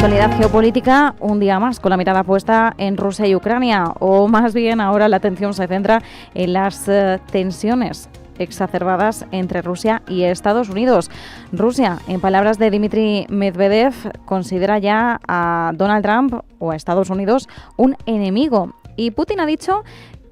actualidad geopolítica, un día más con la mirada puesta en Rusia y Ucrania, o más bien ahora la atención se centra en las tensiones exacerbadas entre Rusia y Estados Unidos. Rusia, en palabras de Dmitry Medvedev, considera ya a Donald Trump o a Estados Unidos un enemigo. Y Putin ha dicho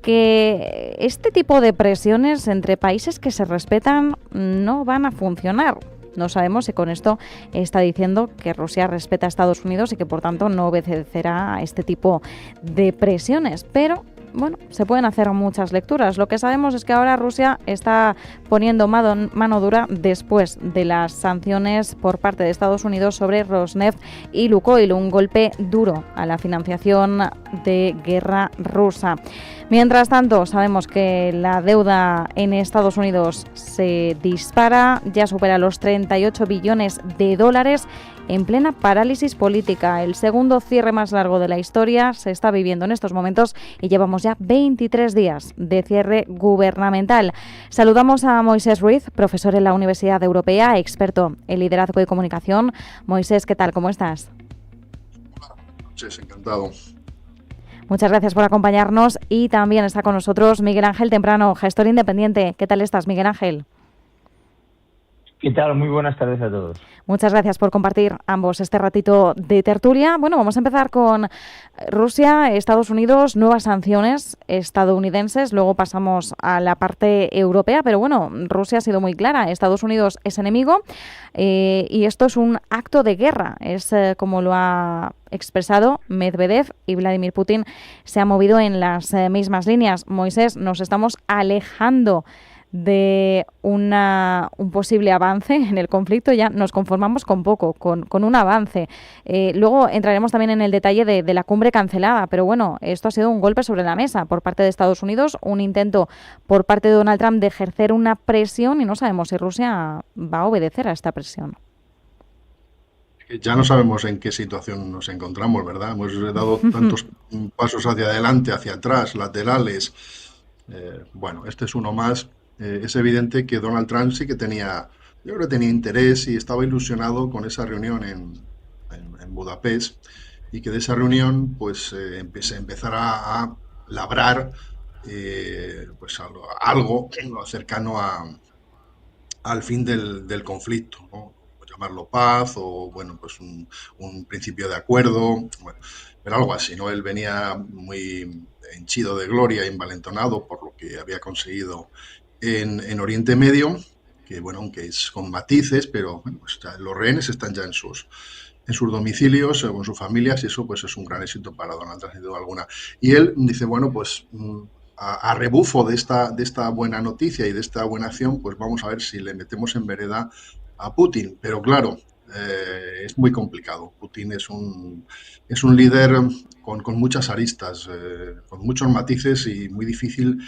que este tipo de presiones entre países que se respetan no van a funcionar. No sabemos si con esto está diciendo que Rusia respeta a Estados Unidos y que por tanto no obedecerá a este tipo de presiones, pero bueno, se pueden hacer muchas lecturas. Lo que sabemos es que ahora Rusia está poniendo mano dura después de las sanciones por parte de Estados Unidos sobre Rosneft y Lukoil, un golpe duro a la financiación de guerra rusa. Mientras tanto, sabemos que la deuda en Estados Unidos se dispara, ya supera los 38 billones de dólares en plena parálisis política. El segundo cierre más largo de la historia se está viviendo en estos momentos y llevamos ya 23 días de cierre gubernamental. Saludamos a Moisés Ruiz, profesor en la Universidad Europea, experto en liderazgo y comunicación. Moisés, ¿qué tal? ¿Cómo estás? Buenas noches, encantado. Muchas gracias por acompañarnos y también está con nosotros Miguel Ángel Temprano, gestor independiente. ¿Qué tal estás, Miguel Ángel? ¿Qué tal? Muy buenas tardes a todos. Muchas gracias por compartir ambos este ratito de tertulia. Bueno, vamos a empezar con Rusia, Estados Unidos, nuevas sanciones estadounidenses, luego pasamos a la parte europea, pero bueno, Rusia ha sido muy clara, Estados Unidos es enemigo y esto es un acto de guerra, es como lo ha expresado Medvedev, y Vladimir Putin se ha movido en las mismas líneas. Moisés, nos estamos alejando de un posible avance en el conflicto, ya nos conformamos con poco, con un avance. Luego entraremos también en el detalle de la cumbre cancelada, pero bueno, esto ha sido un golpe sobre la mesa por parte de Estados Unidos, un intento por parte de Donald Trump de ejercer una presión y no sabemos si Rusia va a obedecer a esta presión. Ya no sabemos en qué situación nos encontramos, ¿verdad? Hemos dado tantos pasos hacia adelante, hacia atrás, laterales. Bueno, este es uno más. Es evidente que Donald Trump sí que yo creo que tenía interés y estaba ilusionado con esa reunión en Budapest, y que de esa reunión pues empezara a labrar pues algo cercano al fin del conflicto, ¿no? Llamarlo paz o bueno, pues un principio de acuerdo, bueno, pero algo así, ¿no? Él venía muy henchido de gloria, envalentonado por lo que había conseguido en Oriente Medio, que bueno, aunque es con matices, pero bueno, pues los rehenes están ya en sus domicilios, con sus familias, y eso pues es un gran éxito para Donald Trump, sin duda alguna. Y él dice, bueno, pues a rebufo de esta buena noticia y de esta buena acción, pues vamos a ver si le metemos en vereda a Putin. Pero claro, es muy complicado. Putin es un líder con muchas aristas, con muchos matices y muy difícil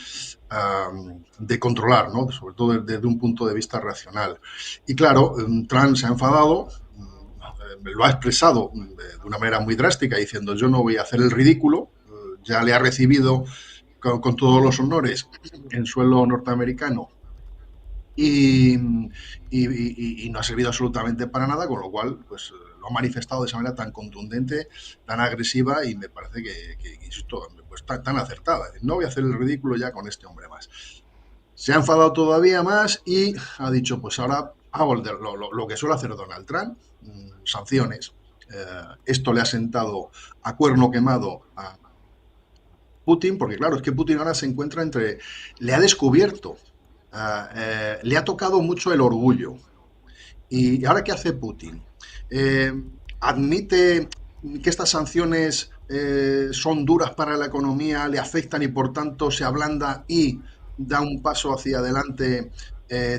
de controlar, ¿no? Sobre todo desde un punto de vista racional. Y claro, Trump se ha enfadado, lo ha expresado de una manera muy drástica, diciendo yo no voy a hacer el ridículo, ya le ha recibido con todos los honores en suelo norteamericano y no ha servido absolutamente para nada, con lo cual pues lo ha manifestado de esa manera tan contundente, tan agresiva, y me parece que insisto, pues tan acertada. No voy a hacer el ridículo ya con este hombre más. Se ha enfadado todavía más y ha dicho, pues ahora hago lo que suele hacer Donald Trump, sanciones. Esto le ha sentado a cuerno quemado a Putin, porque claro, es que Putin ahora se encuentra le ha descubierto, le ha tocado mucho el orgullo. ¿Y ahora qué hace Putin? Admite que estas sanciones son duras para la economía, le afectan y por tanto se ablanda y da un paso hacia adelante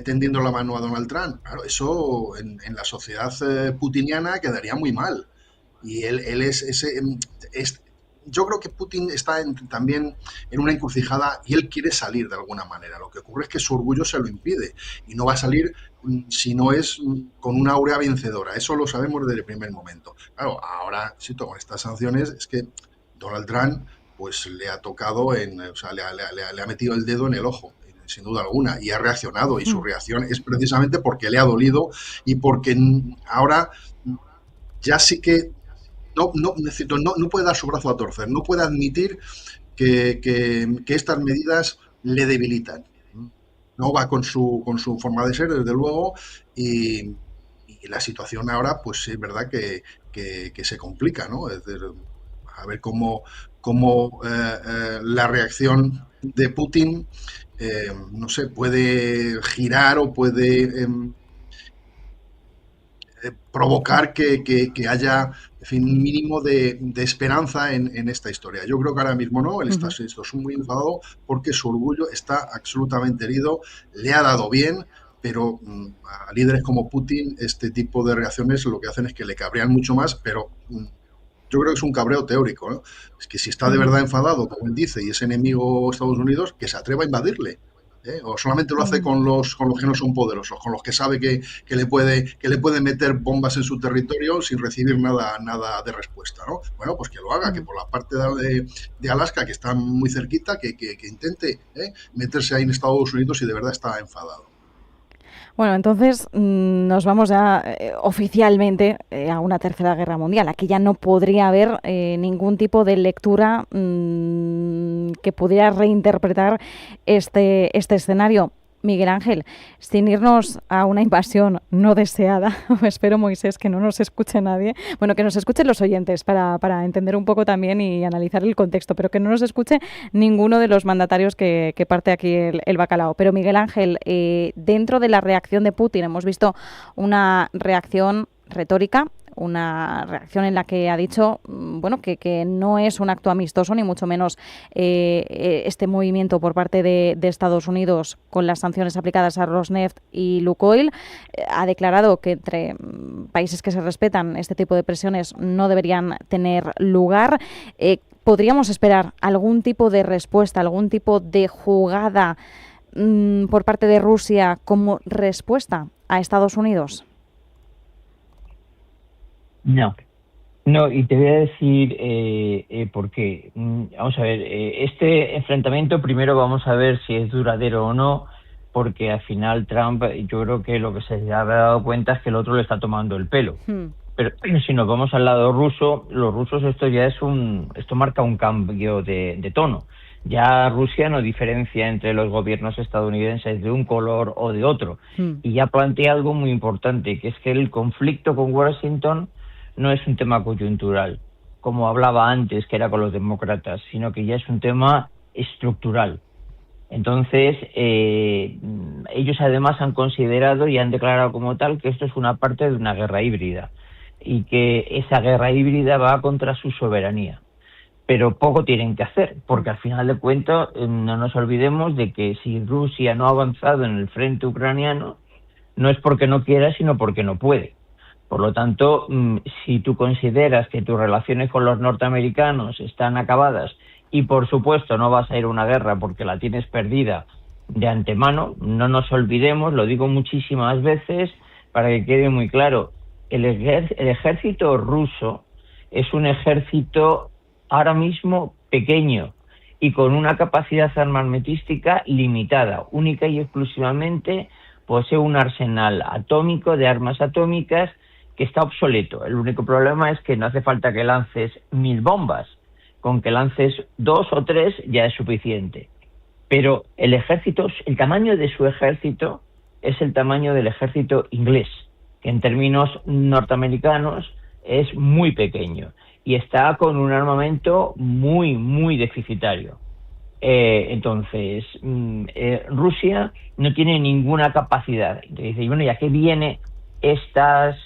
tendiendo la mano a Donald Trump. Claro, eso en la sociedad putiniana quedaría muy mal. Y él yo creo que Putin está también en una encrucijada y él quiere salir de alguna manera. Lo que ocurre es que su orgullo se lo impide y no va a salir si no es con una aurea vencedora. Eso lo sabemos desde el primer momento. Claro, ahora, con estas sanciones es que Donald Trump pues le ha tocado, o sea, le ha metido el dedo en el ojo, sin duda alguna, y ha reaccionado, y su reacción es precisamente porque le ha dolido y porque ahora ya sí que no puede dar su brazo a torcer, no puede admitir que estas medidas le debilitan. No va con su forma de ser, desde luego, y la situación ahora, pues es verdad que se complica, ¿no? Es decir, a ver cómo la reacción de Putin, no sé, puede girar o puede provocar que haya, en fin, un mínimo de esperanza en esta historia. Yo creo que ahora mismo no, él está muy enfadado porque su orgullo está absolutamente herido, le ha dado bien, pero a líderes como Putin este tipo de reacciones lo que hacen es que le cabrean mucho más, pero yo creo que es un cabreo teórico, ¿no? Es que si está de verdad enfadado, como él dice, y es enemigo de Estados Unidos, que se atreva a invadirle. O solamente lo hace con los que no son poderosos, con los que sabe que le puede meter bombas en su territorio sin recibir nada de respuesta, ¿no? Bueno, pues que lo haga, que por la parte de Alaska, que está muy cerquita, que intente meterse ahí en Estados Unidos si de verdad está enfadado. Bueno, entonces nos vamos ya oficialmente a una tercera guerra mundial. Aquí ya no podría haber ningún tipo de lectura que pudiera reinterpretar este escenario. Miguel Ángel, sin irnos a una invasión no deseada, espero, Moisés, que no nos escuche nadie, bueno, que nos escuchen los oyentes para entender un poco también y analizar el contexto, pero que no nos escuche ninguno de los mandatarios que parte aquí el bacalao. Pero Miguel Ángel, dentro de la reacción de Putin hemos visto una reacción retórica, una reacción en la que ha dicho que no es un acto amistoso, ni mucho menos este movimiento por parte de Estados Unidos con las sanciones aplicadas a Rosneft y Lukoil. Ha declarado que entre países que se respetan este tipo de presiones no deberían tener lugar. ¿Podríamos esperar algún tipo de respuesta, algún tipo de jugada por parte de Rusia como respuesta a Estados Unidos? No, y te voy a decir por qué. Vamos a ver, este enfrentamiento primero vamos a ver si es duradero o no, porque al final Trump, yo creo que lo que se ha dado cuenta es que el otro le está tomando el pelo. Pero si nos vamos al lado ruso, los rusos esto marca un cambio de tono. Ya Rusia no diferencia entre los gobiernos estadounidenses de un color o de otro. Y ya plantea algo muy importante, que es que el conflicto con Washington no es un tema coyuntural, como hablaba antes, que era con los demócratas, sino que ya es un tema estructural. Entonces, ellos además han considerado y han declarado como tal que esto es una parte de una guerra híbrida y que esa guerra híbrida va contra su soberanía. Pero poco tienen que hacer, porque al final de cuentas no nos olvidemos de que si Rusia no ha avanzado en el frente ucraniano, no es porque no quiera, sino porque no puede. Por lo tanto, si tú consideras que tus relaciones con los norteamericanos están acabadas y, por supuesto, no vas a ir a una guerra porque la tienes perdida de antemano, no nos olvidemos, lo digo muchísimas veces para que quede muy claro, el ejército ruso es un ejército ahora mismo pequeño y con una capacidad armamentística limitada, única y exclusivamente posee un arsenal atómico de armas atómicas que está obsoleto. El único problema es que no hace falta que lances 1000 bombas. Con que lances 2 o 3 ya es suficiente. Pero el tamaño de su ejército es el tamaño del ejército inglés, que en términos norteamericanos es muy pequeño y está con un armamento muy, muy deficitario. Entonces, Rusia no tiene ninguna capacidad. Entonces dice, bueno, ¿y a qué viene estas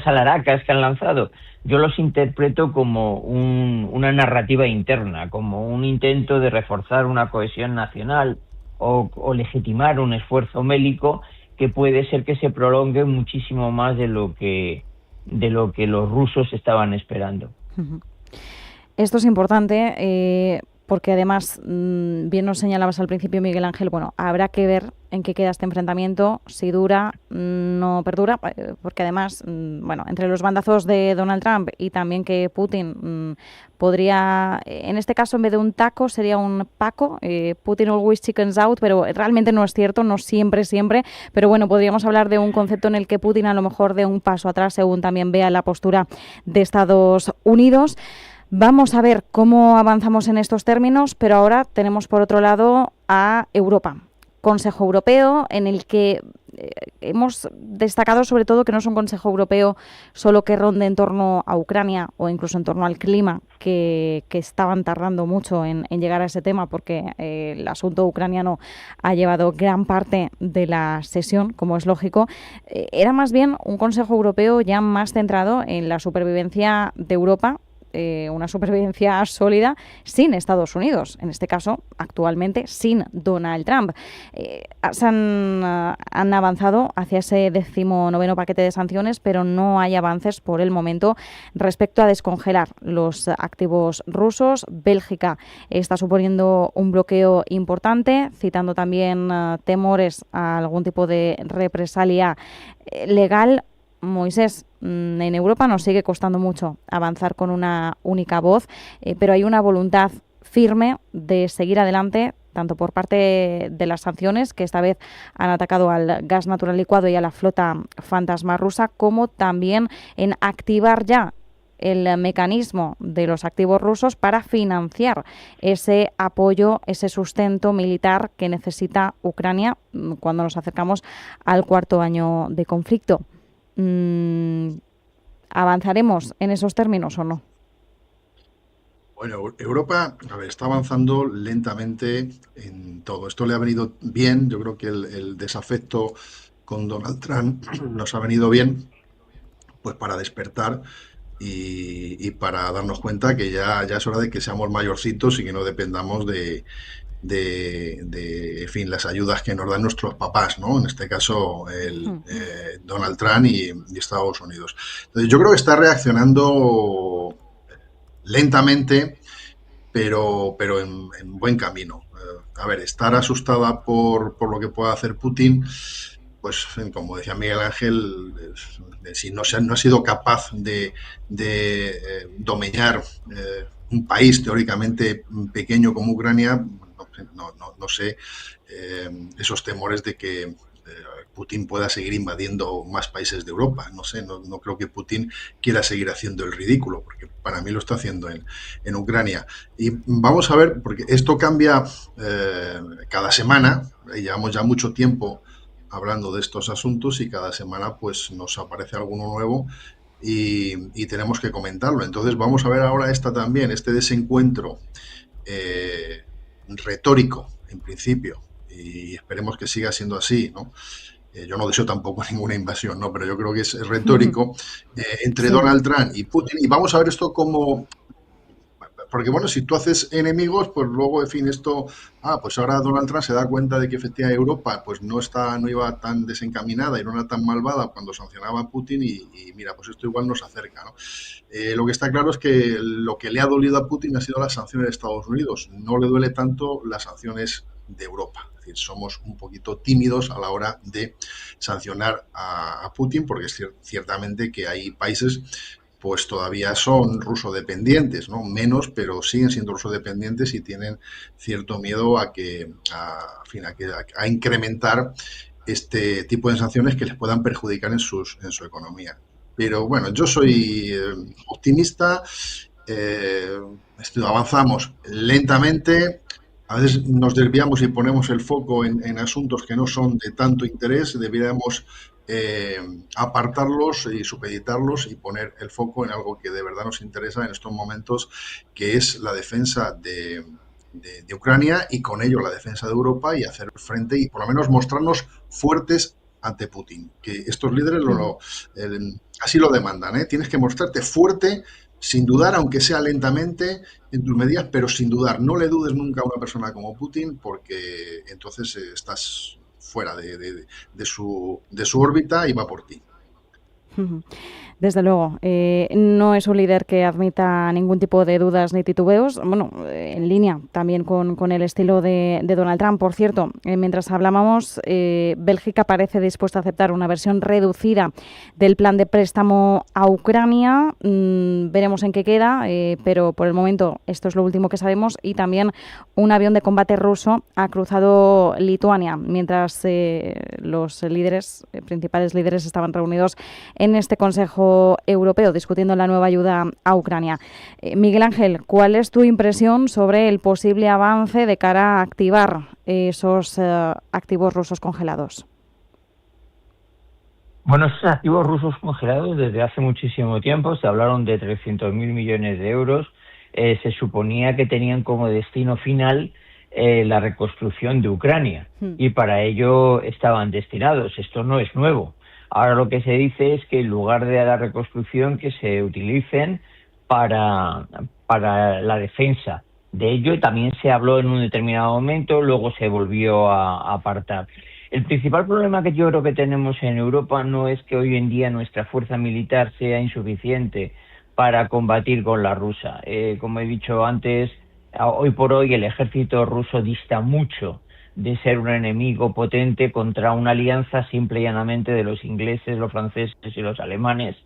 alaracas que han lanzado? Yo los interpreto como una narrativa interna, como un intento de reforzar una cohesión nacional o legitimar un esfuerzo bélico que puede ser que se prolongue muchísimo más de lo que los rusos estaban esperando. Esto es importante porque además, bien nos señalabas al principio, Miguel Ángel, bueno, habrá que ver en qué queda este enfrentamiento, si dura, no perdura, porque además, bueno, entre los bandazos de Donald Trump y también que Putin podría, en este caso, en vez de un taco, sería un paco, Putin always chickens out, pero realmente no es cierto, no siempre, pero bueno, podríamos hablar de un concepto en el que Putin a lo mejor dé un paso atrás según también vea la postura de Estados Unidos. Vamos a ver cómo avanzamos en estos términos, pero ahora tenemos por otro lado a Europa. Consejo Europeo, en el que hemos destacado sobre todo que no es un Consejo Europeo solo que ronde en torno a Ucrania o incluso en torno al clima, que estaban tardando mucho en llegar a ese tema porque el asunto ucraniano ha llevado gran parte de la sesión, como es lógico. Era más bien un Consejo Europeo ya más centrado en la supervivencia de Europa, una supervivencia sólida sin Estados Unidos, en este caso actualmente sin Donald Trump. Han avanzado hacia ese 19º paquete de sanciones, pero no hay avances por el momento respecto a descongelar los activos rusos. Bélgica está suponiendo un bloqueo importante, citando también temores a algún tipo de represalia legal. Moisés, en Europa nos sigue costando mucho avanzar con una única voz, pero hay una voluntad firme de seguir adelante, tanto por parte de las sanciones, que esta vez han atacado al gas natural licuado y a la flota fantasma rusa, como también en activar ya el mecanismo de los activos rusos para financiar ese apoyo, ese sustento militar que necesita Ucrania cuando nos acercamos al 4.º año de conflicto. ¿Avanzaremos en esos términos o no? Bueno, Europa, a ver, está avanzando lentamente en todo. Esto le ha venido bien. Yo creo que el desafecto con Donald Trump nos ha venido bien, pues para despertar y para darnos cuenta que ya es hora de que seamos mayorcitos y que no dependamos en fin, las ayudas que nos dan nuestros papás, ¿no? En este caso, Donald Trump y Estados Unidos. Entonces, yo creo que está reaccionando lentamente, pero en buen camino. A ver, estar asustada por lo que pueda hacer Putin, pues como decía Miguel Ángel, si no ha sido capaz de domeñar un país teóricamente pequeño como Ucrania, no sé, esos temores de que Putin pueda seguir invadiendo más países de Europa. No sé, no creo que Putin quiera seguir haciendo el ridículo, porque para mí lo está haciendo en Ucrania. Y vamos a ver, porque esto cambia cada semana, llevamos ya mucho tiempo hablando de estos asuntos y cada semana pues nos aparece alguno nuevo y tenemos que comentarlo. Entonces vamos a ver ahora este desencuentro retórico, en principio, y esperemos que siga siendo así, ¿no? Yo no deseo tampoco ninguna invasión, ¿no? Pero yo creo que es retórico entre Sí. Donald Trump y Putin. Y vamos a ver esto como... Porque, bueno, si tú haces enemigos, pues luego, en fin, pues ahora Donald Trump se da cuenta de que efectivamente Europa pues no iba tan desencaminada y no era tan malvada cuando sancionaba a Putin y mira, pues esto igual nos acerca, ¿no? Lo que está claro es que lo que le ha dolido a Putin ha sido las sanciones de Estados Unidos. No le duele tanto las sanciones de Europa. Es decir, somos un poquito tímidos a la hora de sancionar a Putin porque es ciertamente que hay países pues todavía son rusodependientes, ¿no? Menos, pero siguen siendo rusodependientes y tienen cierto miedo a incrementar este tipo de sanciones que les puedan perjudicar en su economía. Pero bueno, yo soy optimista, avanzamos lentamente, a veces nos desviamos y ponemos el foco en asuntos que no son de tanto interés, deberíamos apartarlos y supeditarlos y poner el foco en algo que de verdad nos interesa en estos momentos, que es la defensa de Ucrania y con ello la defensa de Europa y hacer frente y por lo menos mostrarnos fuertes ante Putin, que estos líderes así lo demandan, ¿eh? Tienes que mostrarte fuerte sin dudar, aunque sea lentamente, en tus medidas, pero sin dudar. No le dudes nunca a una persona como Putin porque entonces estás fuera de su órbita y va por ti. Desde luego, no es un líder que admita ningún tipo de dudas ni titubeos, bueno, en línea también con el estilo de Donald Trump. Por cierto, mientras hablábamos, Bélgica parece dispuesta a aceptar una versión reducida del plan de préstamo a Ucrania. Veremos en qué queda, pero por el momento esto es lo último que sabemos. Y también un avión de combate ruso ha cruzado Lituania, mientras los principales líderes estaban reunidos en este Consejo Europeo discutiendo la nueva ayuda a Ucrania. Miguel Ángel, ¿cuál es tu impresión sobre el posible avance de cara a activar esos activos rusos congelados? Bueno, esos activos rusos congelados desde hace muchísimo tiempo, se hablaron de 300.000 millones de euros, se suponía que tenían como destino final la reconstrucción de Ucrania y para ello estaban destinados. Esto no es nuevo. Ahora lo que se dice es que en lugar de la reconstrucción que se utilicen para la defensa. De ello también se habló en un determinado momento, luego se volvió a apartar. El principal problema que yo creo que tenemos en Europa no es que hoy en día nuestra fuerza militar sea insuficiente para combatir con la rusa. Como he dicho antes, hoy por hoy el ejército ruso dista mucho de ser un enemigo potente contra una alianza simple y llanamente de los ingleses, los franceses y los alemanes.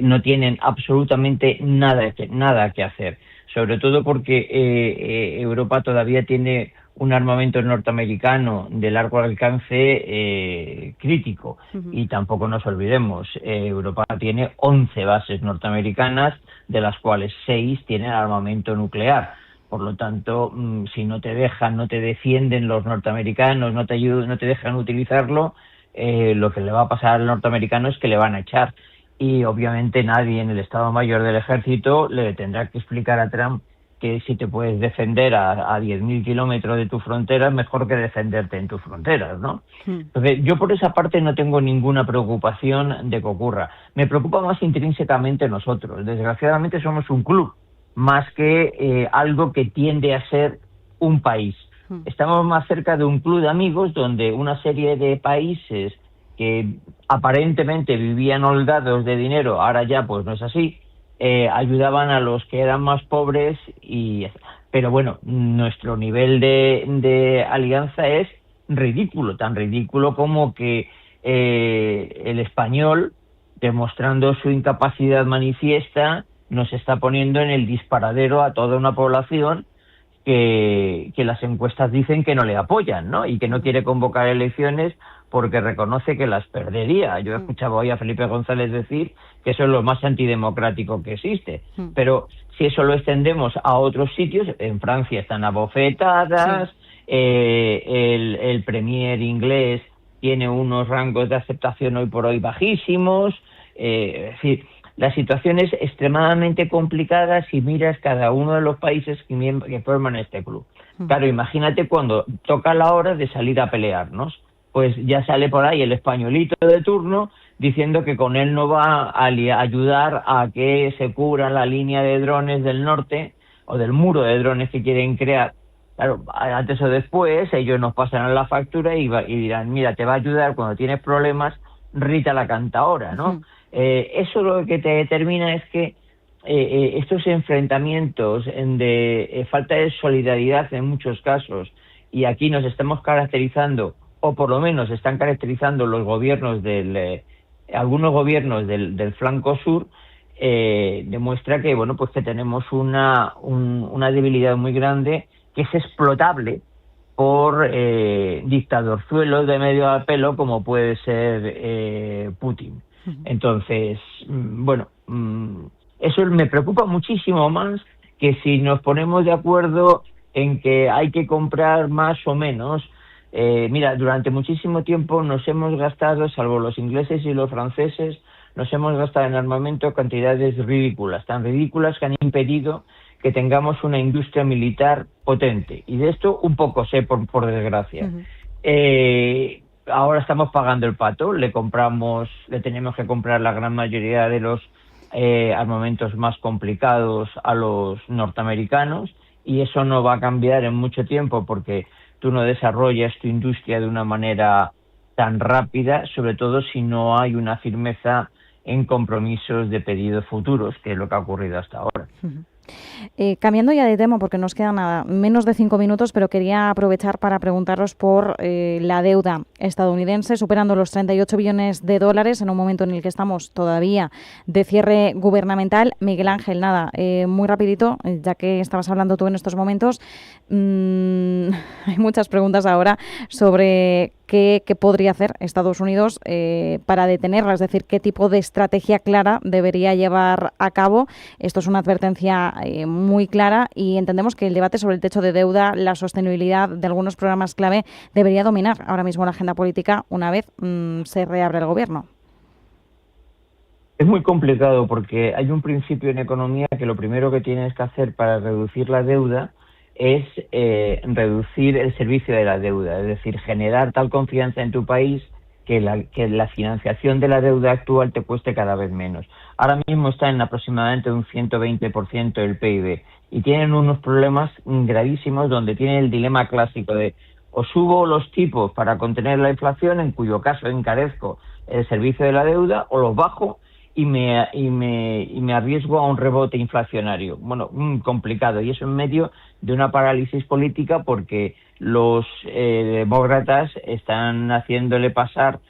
No tienen absolutamente nada que hacer, sobre todo porque Europa todavía tiene un armamento norteamericano de largo alcance crítico. Y tampoco nos olvidemos, Europa tiene 11 bases norteamericanas, de las cuales 6 tienen armamento nuclear. Por lo tanto, si no te defienden los norteamericanos, no te ayudan, no te dejan utilizarlo, lo que le va a pasar al norteamericano es que le van a echar. Y obviamente nadie en el Estado Mayor del Ejército le tendrá que explicar a Trump que si te puedes defender a 10.000 kilómetros de tu frontera, es mejor que defenderte en tus fronteras, ¿no? Entonces, yo por esa parte no tengo ninguna preocupación de que ocurra. Me preocupa más intrínsecamente nosotros. Desgraciadamente somos un club, más que algo que tiende a ser un país. Estamos más cerca de un club de amigos donde una serie de países que aparentemente vivían holgados de dinero, ahora ya pues no es así, ayudaban a los que eran más pobres. Pero bueno, nuestro nivel de alianza es ridículo, tan ridículo como que el español, demostrando su incapacidad manifiesta, nos está poniendo en el disparadero a toda una población que las encuestas dicen que no le apoyan, ¿no? Y que no quiere convocar elecciones porque reconoce que las perdería. Yo escuchaba hoy a Felipe González decir que eso es lo más antidemocrático que existe. Pero si eso lo extendemos a otros sitios, en Francia están abofetadas, el premier inglés tiene unos rangos de aceptación hoy por hoy bajísimos, es decir, la situación es extremadamente complicada si miras cada uno de los países que forman este club. Claro, imagínate cuando toca la hora de salir a pelearnos, pues ya sale por ahí el españolito de turno diciendo que con él no va a ayudar a que se cubra la línea de drones del norte o del muro de drones que quieren crear. Claro, antes o después ellos nos pasarán la factura y dirán, mira, te va a ayudar cuando tienes problemas Rita la Cantaora, ¿no? Eso lo que te determina es que estos enfrentamientos de falta de solidaridad en muchos casos, y aquí nos estamos caracterizando, o por lo menos están caracterizando los gobiernos algunos gobiernos del flanco sur, demuestra que bueno, pues que tenemos una debilidad muy grande que es explotable por dictadorzuelos de medio a pelo como puede ser Putin. Entonces, bueno, eso me preocupa muchísimo más que si nos ponemos de acuerdo en que hay que comprar más o menos. Mira, durante muchísimo tiempo nos hemos gastado, salvo los ingleses y los franceses, nos hemos gastado en armamento cantidades ridículas, tan ridículas que han impedido que tengamos una industria militar potente. Y de esto un poco sé, por desgracia. Ahora estamos pagando el pato, le tenemos que comprar la gran mayoría de los armamentos más complicados a los norteamericanos, y eso no va a cambiar en mucho tiempo porque tú no desarrollas tu industria de una manera tan rápida, sobre todo si no hay una firmeza en compromisos de pedidos futuros, que es lo que ha ocurrido hasta ahora. Cambiando ya de tema, porque nos quedan nada, menos de 5 minutos, pero quería aprovechar para preguntaros por la deuda estadounidense, superando los 38 billones de dólares en un momento en el que estamos todavía de cierre gubernamental. Miguel Ángel, nada, muy rapidito, ya que estabas hablando tú en estos momentos, hay muchas preguntas ahora sobre qué podría hacer Estados Unidos para detenerla, es decir, qué tipo de estrategia clara debería llevar a cabo. Esto es una advertencia muy clara y entendemos que el debate sobre el techo de deuda, la sostenibilidad de algunos programas clave debería dominar ahora mismo la agenda política una vez se reabra el gobierno. Es muy complicado porque hay un principio en economía que lo primero que tienes que hacer para reducir la deuda es reducir el servicio de la deuda, es decir, generar tal confianza en tu país que la financiación de la deuda actual te cueste cada vez menos. Ahora mismo está en aproximadamente un 120% del PIB y tienen unos problemas gravísimos donde tienen el dilema clásico de o subo los tipos para contener la inflación, en cuyo caso encarezco el servicio de la deuda, o los bajo y me arriesgo a un rebote inflacionario. Bueno, complicado, y eso en medio de una parálisis política porque los demócratas están haciéndole pasar,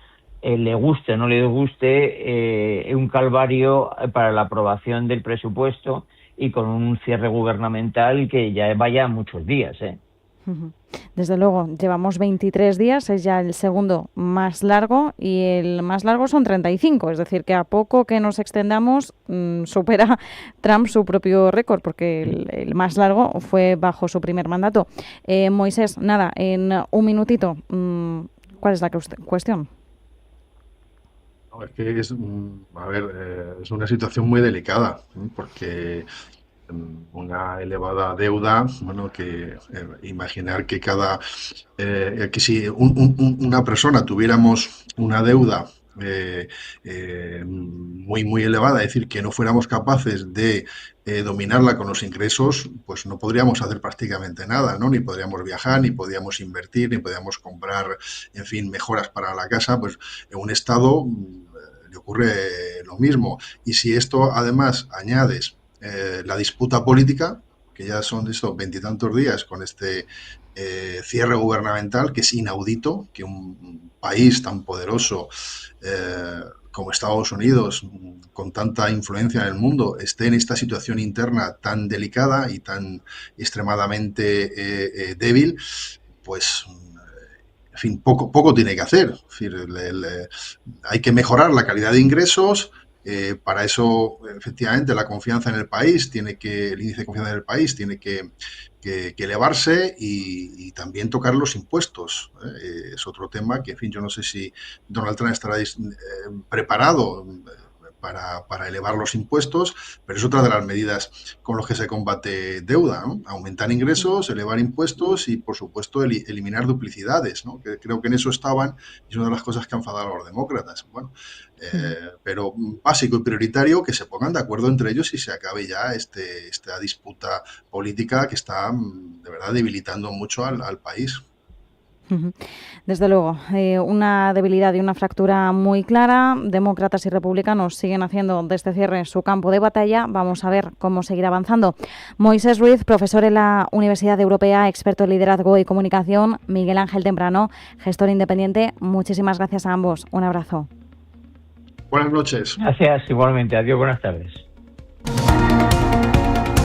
le guste o no le guste, un calvario para la aprobación del presupuesto y con un cierre gubernamental que ya vaya muchos días, Desde luego, llevamos 23 días, es ya el segundo más largo y el más largo son 35, es decir, que a poco que nos extendamos supera Trump su propio récord, porque el más largo fue bajo su primer mandato. Moisés, nada, en un minutito, ¿cuál es la cuestión? Es que es una situación muy delicada, porque una elevada deuda, bueno, que imaginar que que si una persona tuviéramos una deuda muy elevada, es decir, que no fuéramos capaces de dominarla con los ingresos, pues no podríamos hacer prácticamente nada, ¿no? Ni podríamos viajar, ni podríamos invertir, ni podríamos comprar, en fin, mejoras para la casa. Pues en un estado le ocurre lo mismo. Y si esto además añades la disputa política, que ya son estos 20 y tantos días con este cierre gubernamental, que es inaudito que un país tan poderoso como Estados Unidos, con tanta influencia en el mundo, esté en esta situación interna tan delicada y tan extremadamente débil, pues en fin, poco tiene que hacer. Es decir, hay que mejorar la calidad de ingresos. Para eso, efectivamente, la confianza en el país el índice de confianza en el país tiene que elevarse y también tocar los impuestos. Es otro tema que, en fin, yo no sé si Donald Trump estará preparado para elevar los impuestos, pero es otra de las medidas con las que se combate deuda, ¿no? Aumentar ingresos, elevar impuestos y, por supuesto, eliminar duplicidades, ¿no? Que creo que en eso estaban, y es una de las cosas que han enfadado a los demócratas. Bueno, pero básico y prioritario que se pongan de acuerdo entre ellos y se acabe ya esta disputa política que está de verdad debilitando mucho al país. Desde luego, una debilidad y una fractura muy clara. Demócratas y republicanos siguen haciendo de este cierre su campo de batalla. Vamos a ver cómo seguir avanzando. Moisés Ruiz, profesor en la Universidad Europea, experto en liderazgo y comunicación. Miguel Ángel Temprano, gestor independiente. Muchísimas gracias a ambos. Un abrazo. Buenas noches. Gracias, igualmente. Adiós, buenas tardes.